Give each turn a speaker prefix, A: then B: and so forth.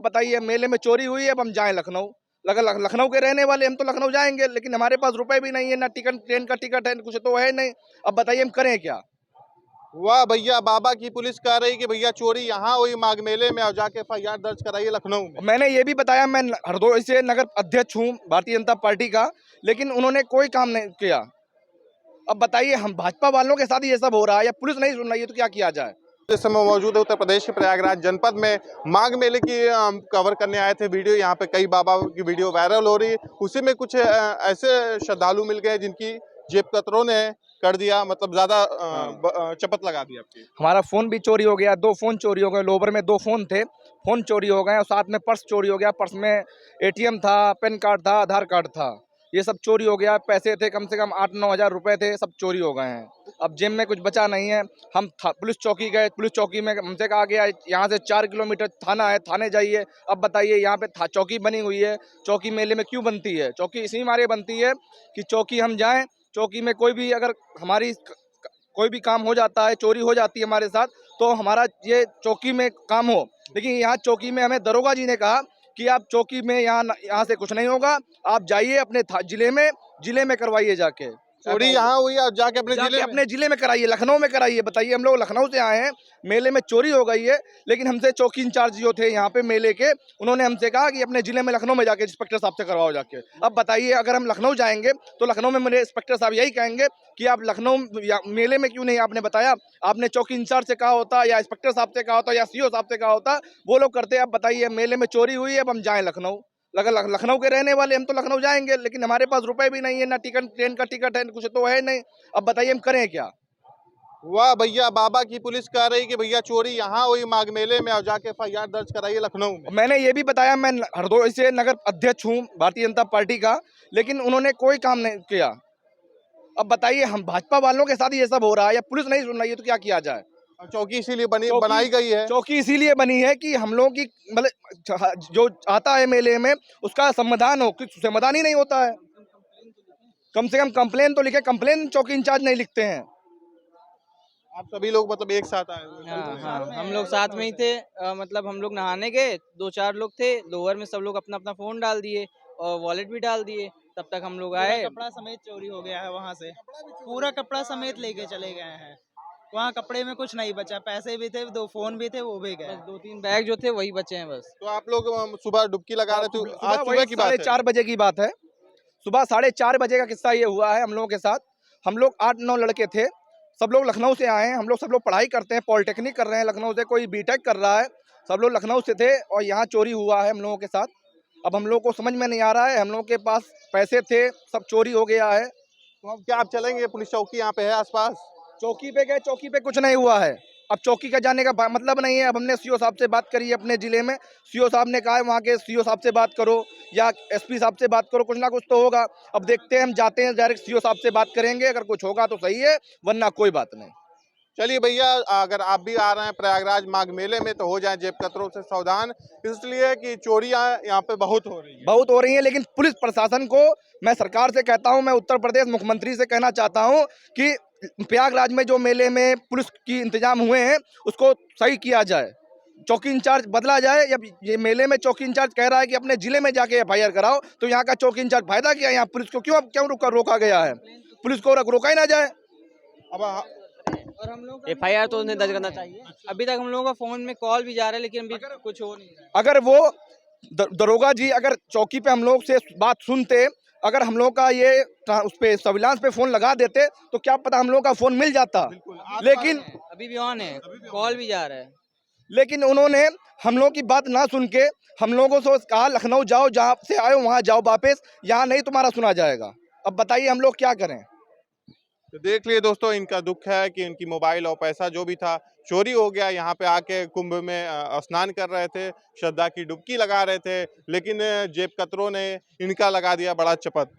A: बताइए मेले में चोरी हुई है, अब हम जाएं लखनऊ। लखनऊ के रहने वाले हम तो लखनऊ जाएंगे, लेकिन हमारे पास रुपए भी नहीं है, ना टिकट, ट्रेन का टिकट है, कुछ तो है नहीं। अब बताइए हम करें क्या।
B: वाह भैया, बाबा की पुलिस कह रही कि भैया चोरी यहाँ हुई माघ मेले में और जाके FIR दर्ज कराइए लखनऊ में।
A: मैंने ये भी बताया, मैं हरदोई से नगर अध्यक्ष हूँ भारतीय जनता पार्टी का, लेकिन उन्होंने कोई काम नहीं किया। अब बताइए हम भाजपा वालों के साथ ये सब हो रहा है, या पुलिस नहीं सुन रही है, तो क्या किया जाए।
B: इस समय मौजूद है उत्तर प्रदेश के प्रयागराज जनपद में, माघ मेले की कवर करने आए थे वीडियो। यहाँ पे कई बाबा की वीडियो वायरल हो रही है। उसी में कुछ ऐसे श्रद्धालु मिल गए जिनकी जेब कतरों ने कर दिया, मतलब ज्यादा चपत लगा दी आपकी।
A: हमारा फोन भी चोरी हो गया, 2 फोन चोरी हो गए, लोबर में 2 फोन थे, फोन चोरी हो गए, और साथ में पर्स चोरी हो गया। पर्स में ATM था, पैन कार्ड था, आधार कार्ड था, ये सब चोरी हो गया। पैसे थे कम से कम 8-9 हज़ार रुपए थे, सब चोरी हो गए हैं। अब जेब में कुछ बचा नहीं है। हम पुलिस चौकी गए, पुलिस चौकी में हमसे कहा गया यहाँ से 4 किलोमीटर थाना है, थाने जाइए। अब बताइए यहाँ पे चौकी बनी हुई है, चौकी मेले में क्यों बनती है? चौकी इसी मारे बनती है कि चौकी हम जाएं, चौकी में कोई भी अगर हमारी कोई भी काम हो जाता है, चोरी हो जाती है हमारे साथ, तो हमारा ये चौकी में काम हो। लेकिन यहाँ चौकी में हमें दरोगा जी ने कहा कि आप चौकी में यहाँ से कुछ नहीं होगा, आप जाइए अपने जिले में करवाइए जाके।
B: चोरी यहाँ हुई और जाके
A: अपने जिले में कराइए, लखनऊ में कराइए। बताइए हम लोग लखनऊ से आए हैं, मेले में चोरी हो गई है, लेकिन हमसे चौकी इंचार्ज जो थे यहाँ पे मेले के, उन्होंने हमसे कहा कि अपने जिले में लखनऊ में जाके इंस्पेक्टर साहब से करवाओ जाके। अब बताइए अगर हम लखनऊ जाएंगे तो लखनऊ में मेरे इंस्पेक्टर साहब यही कहेंगे कि आप लखनऊ मेले में क्यों नहीं आपने बताया, आपने चौकी इंचार्ज से कहा होता, या इंस्पेक्टर साहब से कहा होता, या CO साहब से कहा होता, वो लोग करते। अब बताइए मेले में चोरी हुई है, अब हम जाएं लखनऊ। लखनऊ के रहने वाले हम तो लखनऊ जाएंगे, लेकिन हमारे पास रुपए भी नहीं है, ना टिकट, ट्रेन का टिकट है, कुछ तो है नहीं। अब बताइए हम करें क्या।
B: वाह भैया, बाबा की पुलिस कह रही कि भैया चोरी यहाँ हुई माघ मेले में और जाके FIR दर्ज कराइए लखनऊ में।
A: मैंने ये भी बताया, मैं हरदोई से नगर अध्यक्ष हूँ भारतीय जनता पार्टी का, लेकिन उन्होंने कोई काम नहीं किया। अब बताइए हम भाजपा वालों के साथ ये सब हो रहा है, या पुलिस नहीं सुन रही है, तो क्या किया जाए।
B: और चौकी इसीलिए बनाई गई है।
A: चौकी इसीलिए बनी है कि हम लोगों की मतलब जो आता है मेले में उसका समाधान हो, कुछ समाधान ही नहीं होता है। कम से कम कंप्लेन तो लिखे, कंप्लेन चौकी इंचार्ज नहीं लिखते हैं।
B: आप सभी लोग मतलब एक साथ आए हुए?
C: हाँ, हम लोग साथ में ही थे। मतलब हम लोग नहाने गए, 2-4 लोग थे, लोअर में सब लोग अपना अपना फोन डाल दिए और वॉलेट भी डाल दिए। तब तक हम लोग आए,
D: कपड़ा समेत चोरी हो गया है। वहाँ से पूरा कपड़ा समेत लेके चले गए हैं। वहाँ कपड़े में कुछ नहीं बचा, पैसे भी थे, 2 फोन भी थे, वो भी गए।
C: बस 2-3 बैग जो थे वही बचे हैं बस।
B: तो आप लोग सुबह डुबकी लगा रहे थे, आज सुबह की बात है?
A: 4:30 बजे की बात है। सुबह 4:30 बजे का किस्सा ये हुआ है हम लोगों के साथ। हम लोग 8-9 लड़के थे, सब लोग लखनऊ से आए हैं। हम लोग सब लोग पढ़ाई करते हैं, पॉलिटेक्निक कर रहे हैं लखनऊ से, कोई B.Tech कर रहा है। सब लोग लखनऊ से थे और यहाँ चोरी हुआ है हम लोगों के साथ। अब हम लोग को समझ में नहीं आ रहा है, हम लोगों के पास पैसे थे, सब चोरी हो गया है।
B: तो अब क्या आप चलेंगे? पुलिस चौकी यहाँ पे है आसपास?
A: चौकी पे गए, चौकी पे कुछ नहीं हुआ है। अब चौकी का जाने का मतलब नहीं है। अब हमने CO साहब से बात करी है अपने जिले में, CO साहब ने कहा है वहाँ के CO साहब से बात करो या SP साहब से बात करो, कुछ ना कुछ तो होगा। अब देखते हैं, हम जाते हैं डायरेक्ट CO साहब से बात करेंगे, अगर कुछ होगा तो सही है, वरना कोई बात नहीं।
B: चलिए भैया, अगर आप भी आ रहे हैं प्रयागराज माघ मेले में तो हो जाएं जेब कतरों से सावधान, इसलिए कि चोरियां यहाँ पे बहुत हो रही हैं।
A: बहुत हो रही हैं, लेकिन पुलिस प्रशासन को मैं सरकार से कहता हूं, मैं उत्तर प्रदेश मुख्यमंत्री से कहना चाहता हूं कि प्रयागराज में जो मेले में पुलिस की इंतजाम हुए हैं उसको सही किया जाए, चौकी इंचार्ज बदला जाए। या ये मेले में चौकी इंचार्ज कह रहा है कि अपने जिले में जाके FIR कराओ, तो यहाँ का चौकी इंचार्ज फायदा किया, यहाँ पुलिस को क्यों रोका गया है? पुलिस को रोका ही ना जाए।
B: अब
C: और हम लोग FIR तो उन्हें दर्ज करना चाहिए। अभी तक हम लोगों का फोन में कॉल भी जा रहा है, लेकिन अभी कुछ हो नहीं रहा है।
A: अगर वो दरोगा जी अगर चौकी पे हम लोग से बात सुनते, अगर हम लोग का ये उस पे सर्विलांस पे फोन लगा देते, तो क्या पता हम लोग का फोन मिल जाता। लेकिन
C: अभी भी ऑन है, कॉल भी जा रहा है।
A: लेकिन उन्होंने हम लोग की बात ना सुन के हम लोगों से कहा लखनऊ जाओ, जहाँ से आए वहाँ जाओ वापस, यहाँ नहीं तुम्हारा सुना जाएगा। अब बताइए हम लोग क्या करें।
B: तो देख लिए दोस्तों, इनका दुख है कि इनकी मोबाइल और पैसा जो भी था चोरी हो गया। यहाँ पे आके कुंभ में स्नान कर रहे थे, श्रद्धा की डुबकी लगा रहे थे, लेकिन जेब कतरों ने इनका लगा दिया बड़ा चपत।